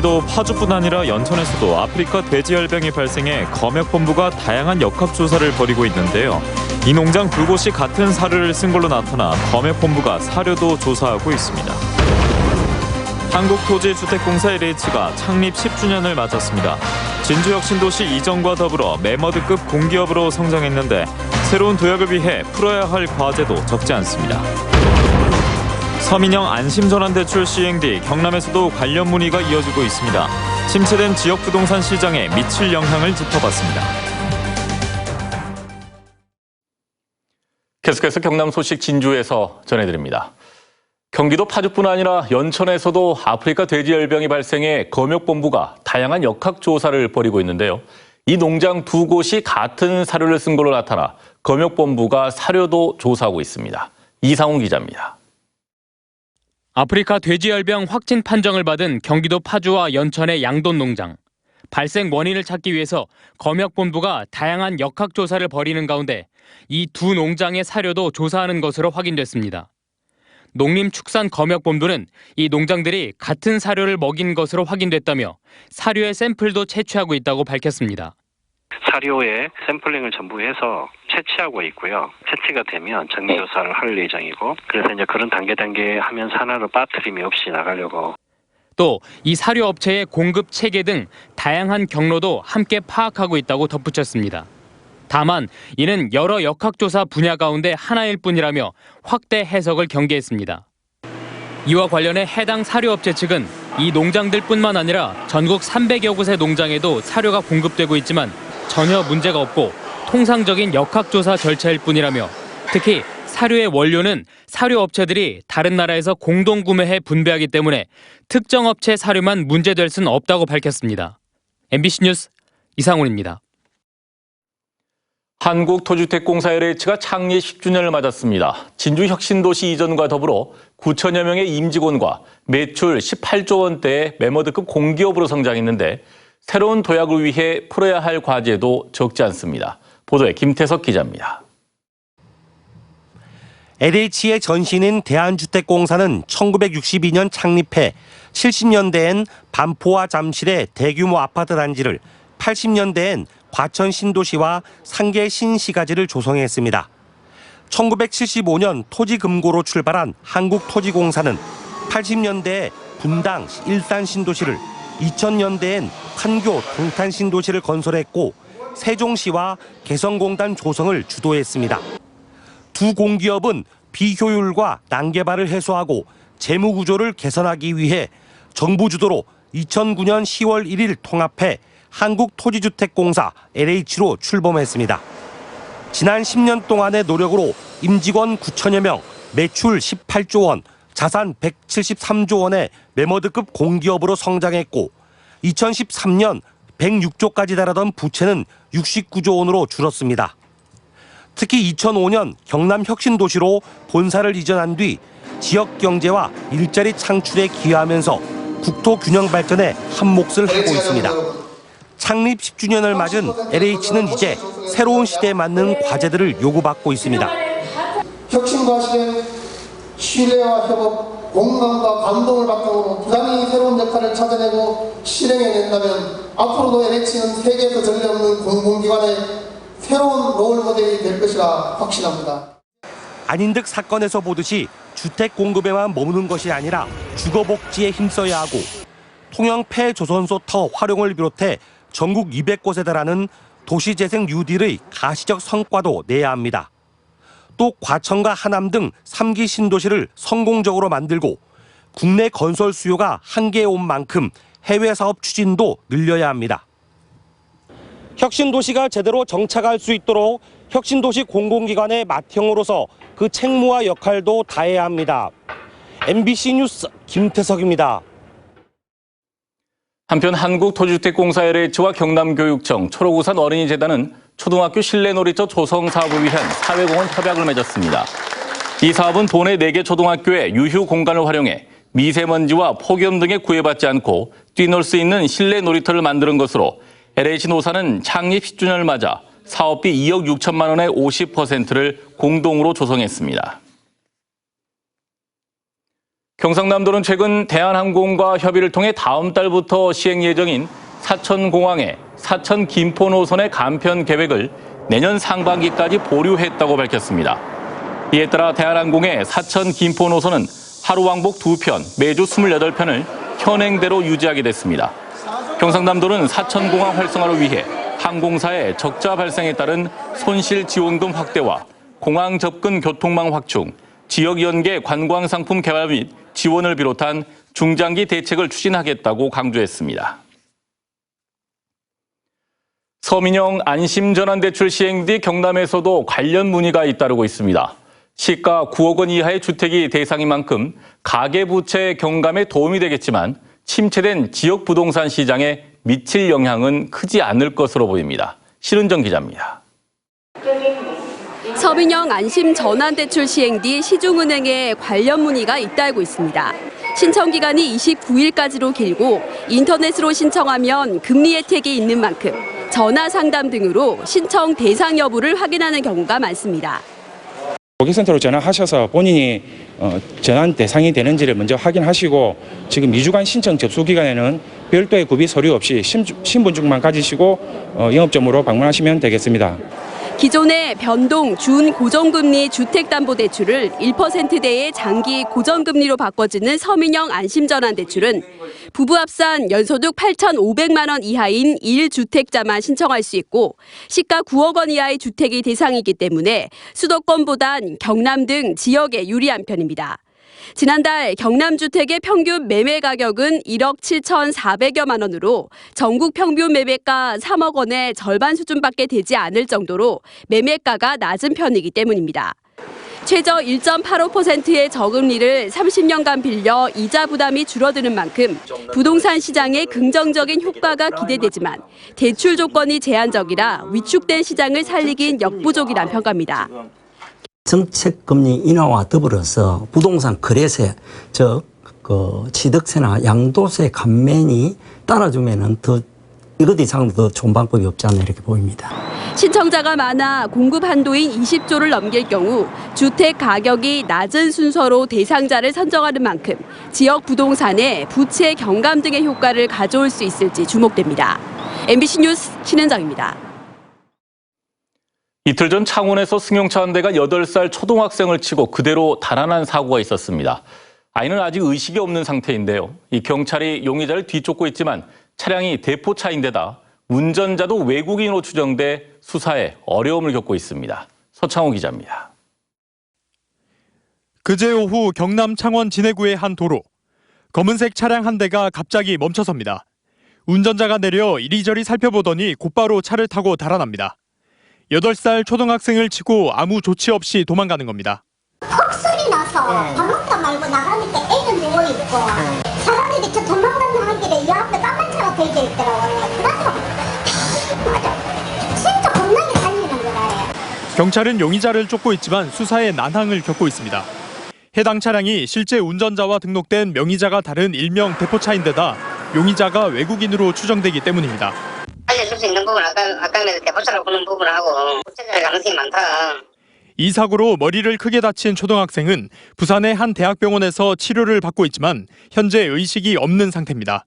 경기도 파주뿐 아니라 연천에서도 아프리카 돼지열병이 발생해 검역본부가 다양한 역학조사를 벌이고 있는데요. 이 농장 두 곳이 같은 사료를 쓴 걸로 나타나 검역본부가 사료도 조사하고 있습니다. 한국토지주택공사 LH가 창립 10주년을 맞았습니다. 진주혁신도시 이전과 더불어 메머드급 공기업으로 성장했는데 새로운 도약을 위해 풀어야 할 과제도 적지 않습니다. 서민형 안심전환대출 시행 뒤 경남에서도 관련 문의가 이어지고 있습니다. 침체된 지역 부동산 시장에 미칠 영향을 짚어봤습니다. 계속해서 경남 소식 진주에서 전해드립니다. 경기도 파주뿐 아니라 연천에서도 아프리카 돼지열병이 발생해 검역본부가 다양한 역학조사를 벌이고 있는데요. 이 농장 두 곳이 같은 사료를 쓴 걸로 나타나 검역본부가 사료도 조사하고 있습니다. 이상훈 기자입니다. 아프리카 돼지열병 확진 판정을 받은 경기도 파주와 연천의 양돈 농장. 발생 원인을 찾기 위해서 검역본부가 다양한 역학조사를 벌이는 가운데 이 두 농장의 사료도 조사하는 것으로 확인됐습니다. 농림축산검역본부는 이 농장들이 같은 사료를 먹인 것으로 확인됐다며 사료의 샘플도 채취하고 있다고 밝혔습니다. 사료에 샘플링을 전부 해서 채취하고 있고요. 채취가 되면 정밀조사를 할 예정이고, 그래서 이제 그런 단계 하면 산화로 빠뜨림이 없이 나가려고. 또 이 사료 업체의 공급 체계 등 다양한 경로도 함께 파악하고 있다고 덧붙였습니다. 다만 이는 여러 역학조사 분야 가운데 하나일 뿐이라며 확대 해석을 경계했습니다. 이와 관련해 해당 사료업체 측은 이 농장들뿐만 아니라 전국 300여 곳의 농장에도 사료가 공급되고 있지만 전혀 문제가 없고 통상적인 역학조사 절차일 뿐이라며 특히 사료의 원료는 사료업체들이 다른 나라에서 공동구매해 분배하기 때문에 특정 업체 사료만 문제될 수는 없다고 밝혔습니다. MBC 뉴스 이상훈입니다. 한국토지주택공사 LH가 창립 10주년을 맞았습니다. 진주혁신도시 이전과 더불어 9천여 명의 임직원과 매출 18조 원대의 메머드급 공기업으로 성장했는데 새로운 도약을 위해 풀어야 할 과제도 적지 않습니다. 보도에 김태석 기자입니다. LH의 전신인 대한주택공사는 1962년 창립해 70년대엔 반포와 잠실의 대규모 아파트 단지를, 80년대엔 과천 신도시와 상계 신시가지를 조성했습니다. 1975년 토지금고로 출발한 한국토지공사는 80년대에 분당 일산 신도시를, 2000년대엔 판교 동탄 신도시를 건설했고 세종시와 개성공단 조성을 주도했습니다. 두 공기업은 비효율과 난개발을 해소하고 재무구조를 개선하기 위해 정부 주도로 2009년 10월 1일 통합해 한국토지주택공사 LH로 출범했습니다. 지난 10년 동안의 노력으로 임직원 9천여 명, 매출 18조 원, 자산 173조 원의 메머드급 공기업으로 성장했고 2013년 106조까지 달하던 부채는 69조 원으로 줄었습니다. 특히 2005년 경남 혁신도시로 본사를 이전한 뒤 지역 경제와 일자리 창출에 기여하면서 국토 균형 발전에 한몫을 하고 있습니다. 창립 10주년을 맞은 LH는 이제 새로운 시대에 맞는 과제들을 요구받고 있습니다. 혁신과 실행, 신뢰와 협업, 공감과 감동을 바탕으로 부단히 새로운 역할을 찾아내고 실행해낸다면 앞으로도 LH는 세계에서 전례 없는 공공기관의 새로운 롤 모델이 될 것이라 확신합니다. 안인득 사건에서 보듯이 주택 공급에만 머무는 것이 아니라 주거복지에 힘써야 하고 통영 폐조선소 터 활용을 비롯해 전국 200곳에 달하는 도시재생 뉴딜의 가시적 성과도 내야 합니다. 또 과천과 하남 등 3기 신도시를 성공적으로 만들고 국내 건설 수요가 한계에 온 만큼 해외 사업 추진도 늘려야 합니다. 혁신도시가 제대로 정착할 수 있도록 혁신도시 공공기관의 맏형으로서 그 책무와 역할도 다해야 합니다. MBC 뉴스 김태석입니다. 한편 한국토지주택공사 LH와 경남교육청, 초록우산 어린이재단은 초등학교 실내 놀이터 조성 사업을 위한 사회공헌 협약을 맺었습니다. 이 사업은 도내 4개 초등학교의 유휴 공간을 활용해 미세먼지와 폭염 등에 구애받지 않고 뛰놀 수 있는 실내 놀이터를 만드는 것으로 LH노사는 창립 10주년을 맞아 사업비 2억 6천만 원의 50%를 공동으로 조성했습니다. 경상남도는 최근 대한항공과 협의를 통해 다음 달부터 시행 예정인 사천공항의 사천 김포 노선의 간편 계획을 내년 상반기까지 보류했다고 밝혔습니다. 이에 따라 대한항공의 사천 김포 노선은 하루 왕복 2편, 매주 28편을 현행대로 유지하게 됐습니다. 경상남도는 사천공항 활성화를 위해 항공사의 적자 발생에 따른 손실 지원금 확대와 공항 접근 교통망 확충, 지역 연계 관광 상품 개발 및 지원을 비롯한 중장기 대책을 추진하겠다고 강조했습니다. 서민형 안심전환대출 시행 뒤 경남에서도 관련 문의가 잇따르고 있습니다. 시가 9억 원 이하의 주택이 대상인 만큼 가계부채 경감에 도움이 되겠지만 침체된 지역 부동산 시장에 미칠 영향은 크지 않을 것으로 보입니다. 신은정 기자입니다. 서민형 안심전환대출 시행 뒤 시중은행에 관련 문의가 잇따르고 있습니다. 신청 기간이 29일까지로 길고 인터넷으로 신청하면 금리 혜택이 있는 만큼 전화 상담 등으로 신청 대상 여부를 확인하는 경우가 많습니다. 고객센터로 전화하셔서 본인이 전환 대상이 되는지를 먼저 확인하시고 지금 2주간 신청 접수 기간에는 별도의 구비 서류 없이 신분증만 가지시고 영업점으로 방문하시면 되겠습니다. 기존의 변동 준고정금리 주택담보대출을 1%대의 장기 고정금리로 바꿔주는 서민형 안심전환대출은 부부 합산 연소득 8,500만 원 이하인 1주택자만 신청할 수 있고 시가 9억 원 이하의 주택이 대상이기 때문에 수도권보단 경남 등 지역에 유리한 편입니다. 지난달 경남 주택의 평균 매매 가격은 1억 7,400여만 원으로 전국 평균 매매가 3억 원의 절반 수준밖에 되지 않을 정도로 매매가가 낮은 편이기 때문입니다. 최저 1.85%의 저금리를 30년간 빌려 이자 부담이 줄어드는 만큼 부동산 시장에 긍정적인 효과가 기대되지만 대출 조건이 제한적이라 위축된 시장을 살리긴 역부족이란 평가입니다. 정책금리 인하와 더불어서 부동산 거래세, 즉 취득세나 양도세 감면이 따라주면은 이것 이상으로 더 좋은 방법이 없지 않나 이렇게 보입니다. 신청자가 많아 공급 한도인 20조를 넘길 경우 주택 가격이 낮은 순서로 대상자를 선정하는 만큼 지역 부동산에 부채 경감 등의 효과를 가져올 수 있을지 주목됩니다. MBC 뉴스 신은정입니다. 이틀 전 창원에서 승용차 한 대가 8살 초등학생을 치고 그대로 달아난 사고가 있었습니다. 아이는 아직 의식이 없는 상태인데요. 이 경찰이 용의자를 뒤쫓고 있지만 차량이 대포차인데다 운전자도 외국인으로 추정돼 수사에 어려움을 겪고 있습니다. 서창호 기자입니다. 그제 오후 경남 창원 진해구의 한 도로. 검은색 차량 한 대가 갑자기 멈춰섭니다. 운전자가 내려 이리저리 살펴보더니 곧바로 차를 타고 달아납니다. 8살 초등학생을 치고 아무 조치 없이 도망가는 겁니다. 헉소리 나서 밥 먹다 말고 나가니까 애는 누워있고 사람들이 저 도망가는 한 길에 이 앞에 까만 차가 대져 있더라고요. 맞아. 진짜 겁나게 달리는 거예요. 경찰은 용의자를 쫓고 있지만 수사에 난항을 겪고 있습니다. 해당 차량이 실제 운전자와 등록된 명의자가 다른 일명 대포차인데다 용의자가 외국인으로 추정되기 때문입니다. 알려줄 수 있는 부분 아까 대포차라고 보는 부분하고 부채될 가능성이 많다. 이 사고로 머리를 크게 다친 초등학생은 부산의 한 대학병원에서 치료를 받고 있지만 현재 의식이 없는 상태입니다.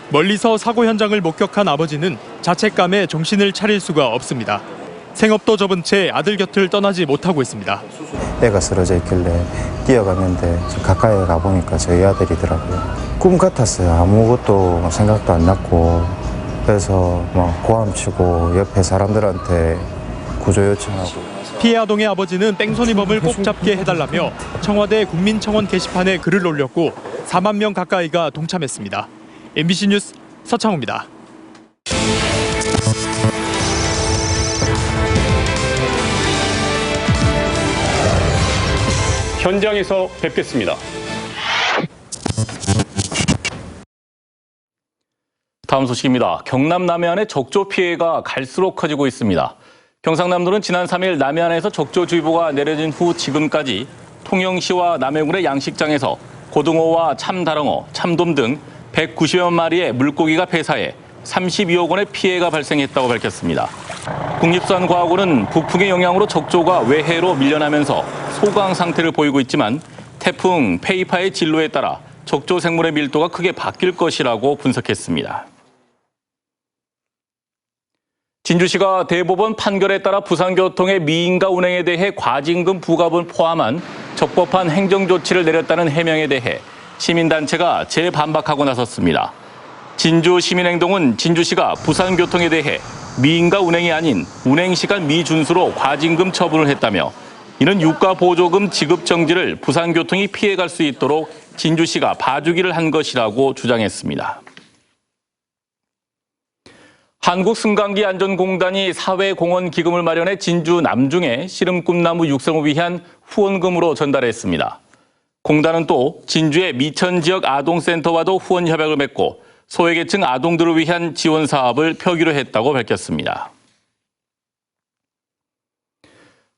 멀리서 사고 현장을 목격한 아버지는 자책감에 정신을 차릴 수가 없습니다. 생업도 접은 채 아들 곁을 떠나지 못하고 있습니다. 애가 쓰러져 있길래 뛰어갔는데 가까이 가보니까 저희 아들이더라고요. 꿈 같았어요. 아무것도 생각도 안 났고 그래서 고함치고 옆에 사람들한테 구조 요청하고. 피해 아동의 아버지는 땡손이범을 꼭 잡게 해달라며 청와대 국민청원 게시판에 글을 올렸고 4만 명 가까이가 동참했습니다. MBC 뉴스 서창호입니다. 현장에서 뵙겠습니다. 다음 소식입니다. 경남 남해안의 적조 피해가 갈수록 커지고 있습니다. 경상남도는 지난 3일 남해안에서 적조주의보가 내려진 후 지금까지 통영시와 남해군의 양식장에서 고등어와 참다랑어, 참돔 등 190여 마리의 물고기가 폐사해 32억 원의 피해가 발생했다고 밝혔습니다. 국립수산과학원은 북풍의 영향으로 적조가 외해로 밀려나면서 소강 상태를 보이고 있지만 태풍 페이파의 진로에 따라 적조 생물의 밀도가 크게 바뀔 것이라고 분석했습니다. 진주시가 대법원 판결에 따라 부산교통의 미인가 운행에 대해 과징금 부과분을 포함한 적법한 행정조치를 내렸다는 해명에 대해 시민단체가 재반박하고 나섰습니다. 진주시민행동은 진주시가 부산교통에 대해 미인가 운행이 아닌 운행시간 미준수로 과징금 처분을 했다며 이는 유가보조금 지급 정지를 부산교통이 피해갈 수 있도록 진주시가 봐주기를 한 것이라고 주장했습니다. 한국승강기안전공단이 사회공헌 기금을 마련해 진주 남중에 씨름꿈나무 육성을 위한 후원금으로 전달했습니다. 공단은 또 진주의 미천지역 아동센터와도 후원 협약을 맺고 소외계층 아동들을 위한 지원 사업을 펴기로 했다고 밝혔습니다.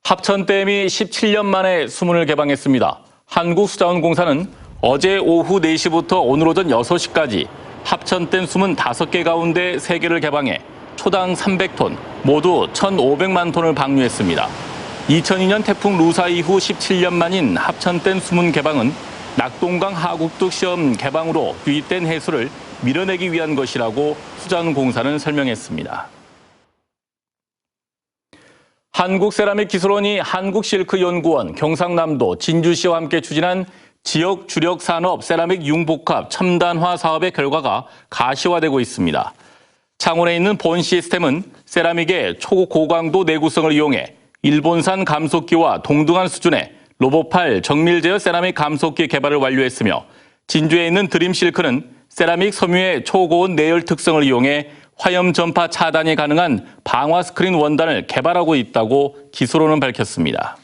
합천댐이 17년 만에 수문을 개방했습니다. 한국수자원공사는 어제 오후 4시부터 오늘 오전 6시까지 합천댐 수문 5개 가운데 3개를 개방해 초당 300톤, 모두 1,500만 톤을 방류했습니다. 2002년 태풍 루사 이후 17년 만인 합천댐 수문 개방은 낙동강 하국둑 시험 개방으로 유입된 해수를 밀어내기 위한 것이라고 수자원공사는 설명했습니다. 한국세라믹기술원이 한국실크연구원, 경상남도, 진주시와 함께 추진한 지역 주력 산업 세라믹 융복합 첨단화 사업의 결과가 가시화되고 있습니다. 창원에 있는 본 시스템은 세라믹의 초고강도 내구성을 이용해 일본산 감속기와 동등한 수준의 로봇팔 정밀 제어 세라믹 감속기 개발을 완료했으며 진주에 있는 드림실크는 세라믹 섬유의 초고온 내열 특성을 이용해 화염 전파 차단이 가능한 방화 스크린 원단을 개발하고 있다고 기술원은 밝혔습니다.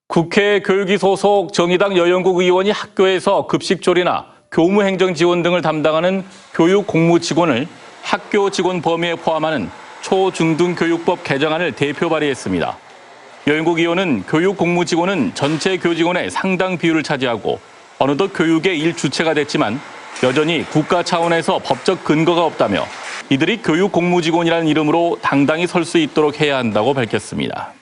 국회 교육위 소속 정의당 여영국 의원이 학교에서 급식조리나 교무행정 지원 등을 담당하는 교육 공무 직원을 학교 직원 범위에 포함하는 초중등교육법 개정안을 대표 발의했습니다. 여영국 의원은 교육 공무 직원은 전체 교직원의 상당 비율을 차지하고 어느덧 교육의 일주체가 됐지만 여전히 국가 차원에서 법적 근거가 없다며 이들이 교육 공무 직원이라는 이름으로 당당히 설 수 있도록 해야 한다고 밝혔습니다.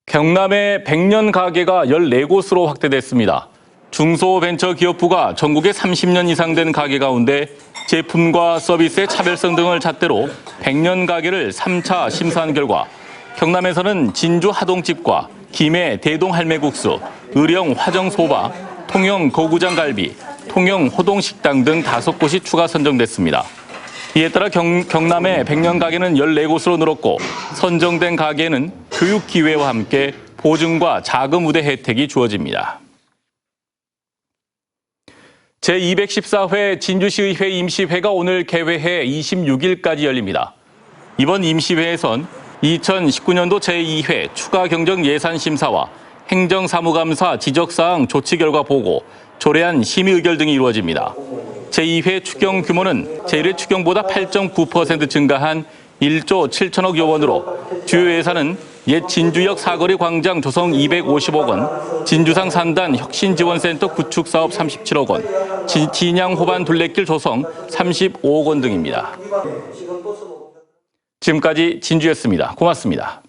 경남의 100년 가게가 14곳으로 확대됐습니다. 중소벤처기업부가 전국에 30년 이상 된 가게 가운데 제품과 서비스의 차별성 등을 잣대로 100년 가게를 3차 심사한 결과 경남에서는 진주 하동집과 김해 대동할매국수, 의령 화정소바, 통영 거구장갈비, 통영 호동식당 등 5곳이 추가 선정됐습니다. 이에 따라 경남의 100년 가게는 14곳으로 늘었고 선정된 가게에는 교육 기회와 함께 보증과 자금 우대 혜택이 주어집니다. 제214회 진주시의회 임시회가 오늘 개회해 26일까지 열립니다. 이번 임시회에선 2019년도 제2회 추가 경정 예산 심사와 행정사무감사 지적사항 조치 결과 보고, 조례안 심의 의결 등이 이루어집니다. 제2회 추경 규모는 제1회 추경보다 8.9% 증가한 1조 7천억여 원으로 주요 예산은 옛 진주역 사거리 광장 조성 250억 원, 진주상 산단 혁신지원센터 구축 사업 37억 원, 진양 호반 둘레길 조성 35억 원 등입니다. 지금까지 진주였습니다. 고맙습니다.